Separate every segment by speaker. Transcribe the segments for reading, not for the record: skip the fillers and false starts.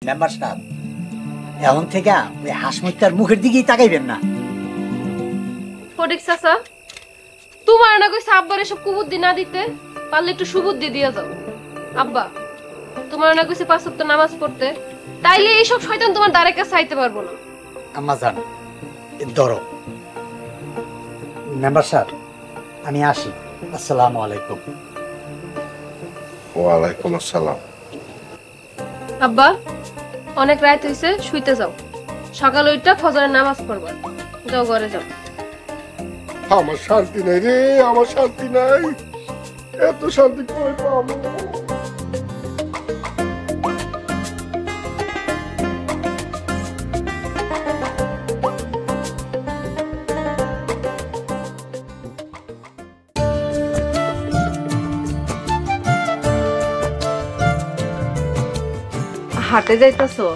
Speaker 1: Member সাহেব, এখন থেকে ওই হাসমুত্তার মুখের দিকেই তাকাইবেন না।
Speaker 2: ফটিক চাচা, তোমার না কইছে আব্বার এসব কুবুদ্ধি না দিতে, পারলে একটু সুবুদ্ধি দিয়ে যাও। আব্বা, তোমার না কইছে 5 ওয়াক্ত নামাজ পড়তে, তাইলে এইসব শয়তান তোমার দ্বারে কাছে আইতে পারবো না।
Speaker 1: আম্মা জান, ধরো। মেম্বার সাহেব, আমি আসি। আসসালামু আলাইকুম।
Speaker 3: ওয়ালাইকুম আসসালাম।
Speaker 2: আব্বা, অনেক রাত হইছে, শুইতে যাও। সকাল ওইটা ফজরের নামাজ পড়বা। যাও, ঘরে যাও।
Speaker 3: আমার শান্তি নাই রে, আমার শান্তি নাই। এত শান্তি কই পাবো?
Speaker 4: হাটে যাইতাছো?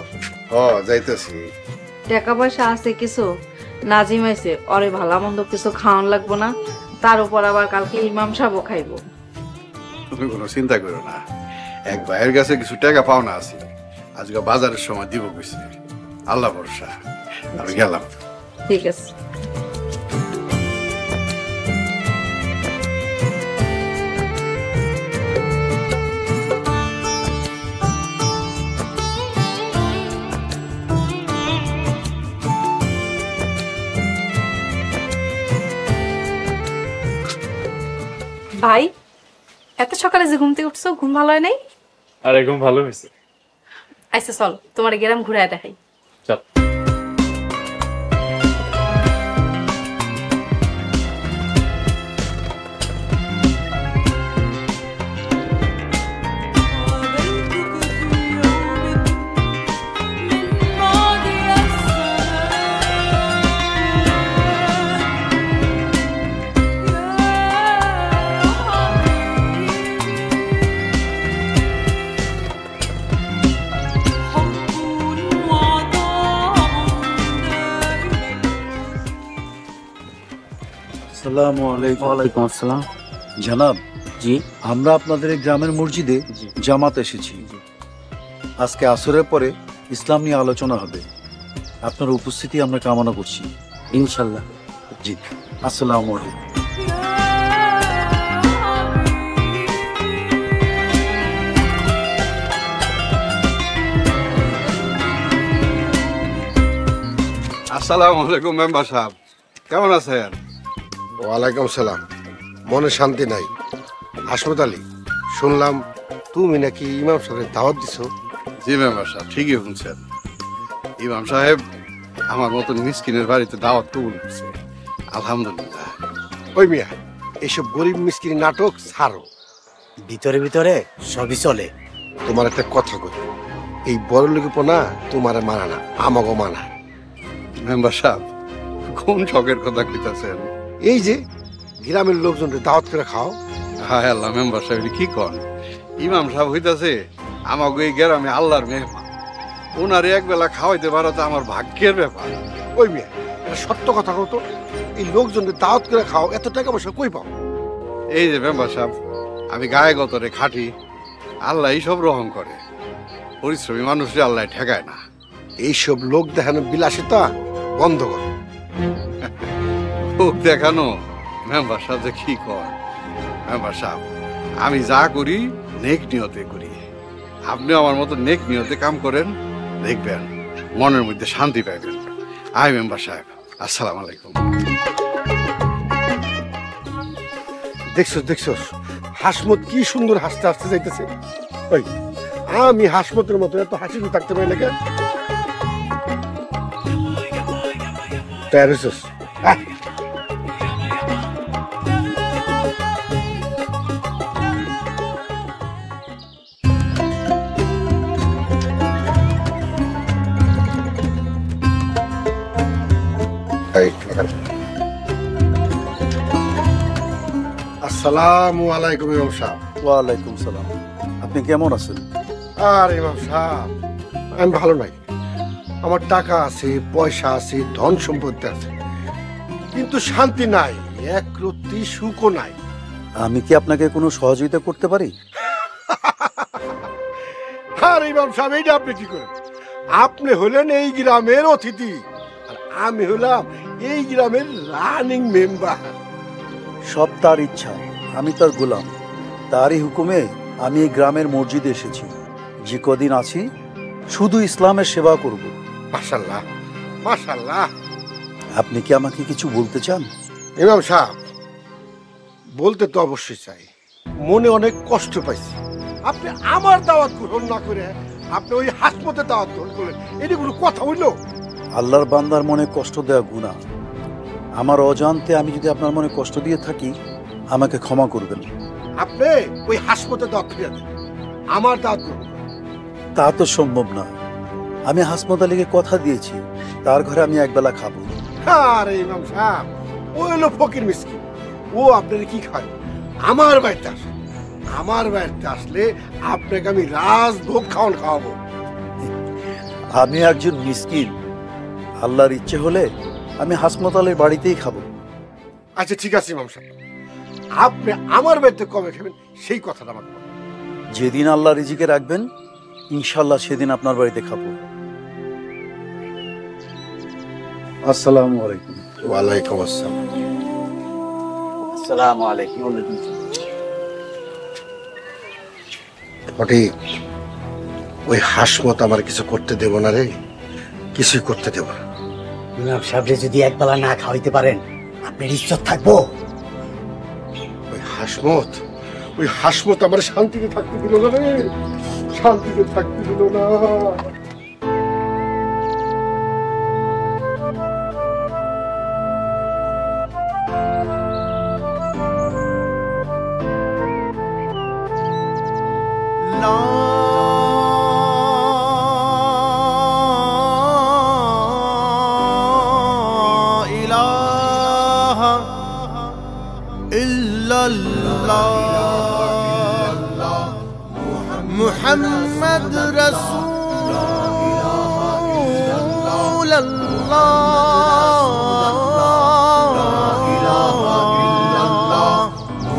Speaker 3: যাইতেছি।
Speaker 4: টাকা পয়সা আছে কিছু? নাজিম আইছে, ওরে ভালো মন্দ কিছু খাওয়ান লাগবো না? তার উপর আবার কালকে ইমাম সাহেবও খাইবো।
Speaker 3: তুমি কোনো চিন্তা করো না, এক ভাইয়ের কাছে কিছু টাকা পাওনা আছে, আজকে বাজারের সময় দিব কইছে। আল্লাহ ভরসা, আমি গেলাম।
Speaker 4: ঠিক আছে। ভাই, এত সকালে যে ঘুম থেকে উঠছো, ঘুম ভালো হয় নাই?
Speaker 5: আরে ঘুম ভালো হয়েছে।
Speaker 4: আচ্ছা চল, তোমার গ্রাম ঘুরে দেখাই।
Speaker 5: চল।
Speaker 6: আসসালামু আলাইকুম। ওয়ালাইকুম আসসালাম। জনাব, জি, আমরা আপনাদের এই গ্রামের মসজিদে জামাত এসেছি। আজকে আসরের পরে ইসলাম নিয়ে আলোচনা হবে, আপনার উপস্থিতি আমরা কামনা করছি। ইনশাল্লাহ। জি, আসসালামু আলাইকুম।
Speaker 3: আসসালামু আলাইকুম মেম্বার সাহেব, কেমন আছেন? ওয়ালাইকুম সালাম। মনে শান্তি নাই। হাসমত আলী, শুনলাম তুমি নাকি ইমাম সাহেবের দাওয়াত দিছো? জি মেম্বার সাহেব, ঠিকই শুনছেন। ইমাম সাহেব আমার মতন মিসকিনের বাড়িতে দাওয়াত কবুল করছে, আলহামদুলিল্লাহ। ওই মিয়া, এইসব গরিব মিসকিন নাটক ছাড়ো।
Speaker 1: ভিতরে ভিতরে সবই চলে।
Speaker 3: তোমার একটা কথা কই, এই বড় লোকপনা তোমার মানা না, আমাকে মানা। মেম্বার সাহেব, কোন শখের কথা কইতাছেন? এই যে গ্রামের লোকজনকে দাওয়াত করে খাও। হায় আল্লাহ মেম্বার সাহেব, কি কন? ইমাম সাহেব হইতাছে আমাকে এই গ্রামে আল্লাহর মেহমান, ওনারে একবেলা খাওয়াইতে পারো তো আমার ভাগ্যের ব্যাপার। ওই মেয়ে, এটা সত্য কথা কত? এই লোকজনকে দাওয়াত করে খাও, এত টাকা পয়সা কই পাও? এই যে মেম্বার সাহেব, আমি গায়ে গতরে খাটি, আল্লাহ সব রহম করে, পরিশ্রমী মানুষরে আল্লাহ ঠেকায় না। এইসব লোক দেখানো বিলাসিতা বন্ধ করো। লোক দেখানো মেম্বার সাহেব কি কর? মেম্বার সাহেব, আমি যা করি নেক নিয়তে করি, আপনি আমার মতো নেক নিয়তে কাম করেন, দেখবেন মনের মধ্যে শান্তি পাইবেন। আই মেম্বার সাহেব, আসসালামু আলাইকুম। দেখছো দেখছো হাসমত কি সুন্দর হাসতে হাসতে যাইতেছে। ওই আমি হাসমতের মতো এত হাসি থাকতে পারি নাকি? প্যারিস আসসালামু আলাইকুম ইমাম সাহেব।
Speaker 6: ওয়ালাইকুম সালাম। আপনি কেমন আছেন?
Speaker 3: আর ইমাম সাহেব, আমি ভালো নাই। আমার টাকা আছে, পয়সা আছে, ধন সম্পত্তি আছে, কিন্তু শান্তি নাই, এক রত্তি সুখও নাই।
Speaker 6: আমি কি আপনাকে কোনো সহযোগিতা করতে পারি?
Speaker 3: আর ইমাম সাহেব, এইটা আপনি কি করেন? আপনি হলেন এই গ্রামের অতিথি আর আমি হলাম এই গ্রামের রানিং মেম্বার।
Speaker 6: সব তার ইচ্ছা, আমি তার গোলাম। তারই হুকুমে আমি এই গ্রামের মসজিদে এসেছি। যে কদিন আছি শুধু ইসলামের সেবা করব।
Speaker 3: মাশাআল্লাহ মাশাআল্লাহ।
Speaker 6: আপনি কি আমাকে কিছু বলতে চান?
Speaker 3: ইমাম সাহেব, বলতে তো অবশ্যই চাই। মনে অনেক কষ্ট পাইছি। আপনি আমার দাওয়াত গ্রহণ না করে আপনি ওই হাসমতের দাওয়াত গ্রহণ করলেন, এটি কোনো কথা হইল?
Speaker 6: আল্লাহর বান্দার মনে কষ্ট দেওয়া গুনাহ। আমার অজান্তে আমি যদি আপনার মনে কষ্ট দিয়ে থাকি আমাকে ক্ষমা করবেন।
Speaker 3: আপনি ওই হাসমতের দাওয়াত ফিরিয়ে দেন, আমার দাওয়াত গ্রহণ করেন।
Speaker 6: তা তো সম্ভব না। আমি হাসমত আলীকে কথা দিয়েছি তার ঘরে আমি একবেলা খাবো।
Speaker 3: আরে ইমাম সাহেব, ও হলো ফকির মিসকিন, ও আপনার কি খায়? আমার বাড়িতে আসে, আমার বাড়িতে আসলে আপনাকে আমি রাজভোগ খাওয়াবো।
Speaker 6: আমি একজন মিসকিন, আল্লাহর ইচ্ছে হলে আমি হাসমত আলীর বাড়িতেই খাবো।
Speaker 3: আচ্ছা ঠিক আছে ইমাম সাহেব, আপনি আমার বাড়িতে কবে খাবেন সেই কথাটা আমাকে বলুন।
Speaker 6: যেদিন আল্লাহ রিজিকে রাখবেন ইনশাল্লাহ সেদিন আপনার বাড়িতে খাবো। আসসালামু আলাইকুম।
Speaker 3: ওয়ালাইকুম আসসালাম।
Speaker 1: আসসালামু আলাইকুম।
Speaker 3: ফটিক, ওই হাসমত আমার কিছু করতে দেব না রে, কিছুই করতে দেব না।
Speaker 1: ইমাম সাহেবরে যদি একবেলা না খাওয়াইতে পারেন আপনার ইজ্জত থাকবো?
Speaker 3: ওই হাসমত আমার শান্তিতে থাকতে দিল না রে, শান্তিতে থাকতে দিল না।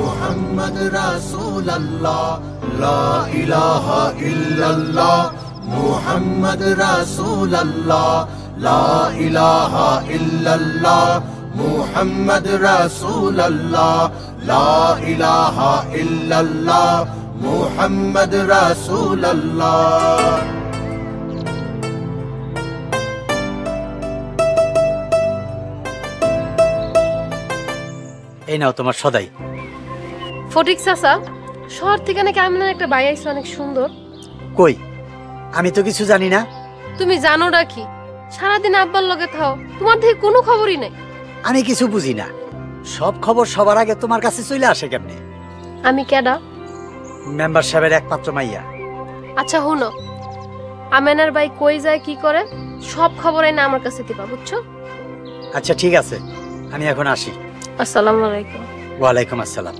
Speaker 7: محمد رسول الله لا إله إلا الله محمد رسول الله لا إله إلا الله محمد رسول الله لا إله إلا الله محمد رسول الله
Speaker 1: এই নাও তোমার সদাই।
Speaker 2: ফটিক চাচা, শহর থেকে নাকি আমিনার একটা ভাই আইছে অনেক সুন্দর।
Speaker 1: কই, আমি তো কিছু জানি না।
Speaker 2: তুমি জানো না কি, সারাদিন আব্বার লগে থাও, তোমার থেকে কোনো খবরই নাই।
Speaker 1: আমি কিছু বুঝি না, সব খবর সবার আগে তোমার কাছে চলে আসে কেমনে?
Speaker 2: আমি কেডা?
Speaker 1: মেম্বার সাহেবের একমাত্র মাইয়া।
Speaker 2: আচ্ছা হুনো, আমিনার ভাই কই যায় কি করে সব খবর না আমার কাছে দিবা, বুঝছো?
Speaker 1: আচ্ছা ঠিক আছে, আমি এখন আসি।
Speaker 2: আসসালামু আলাইকুম।
Speaker 1: ওয়ালাইকুম আসসালাম।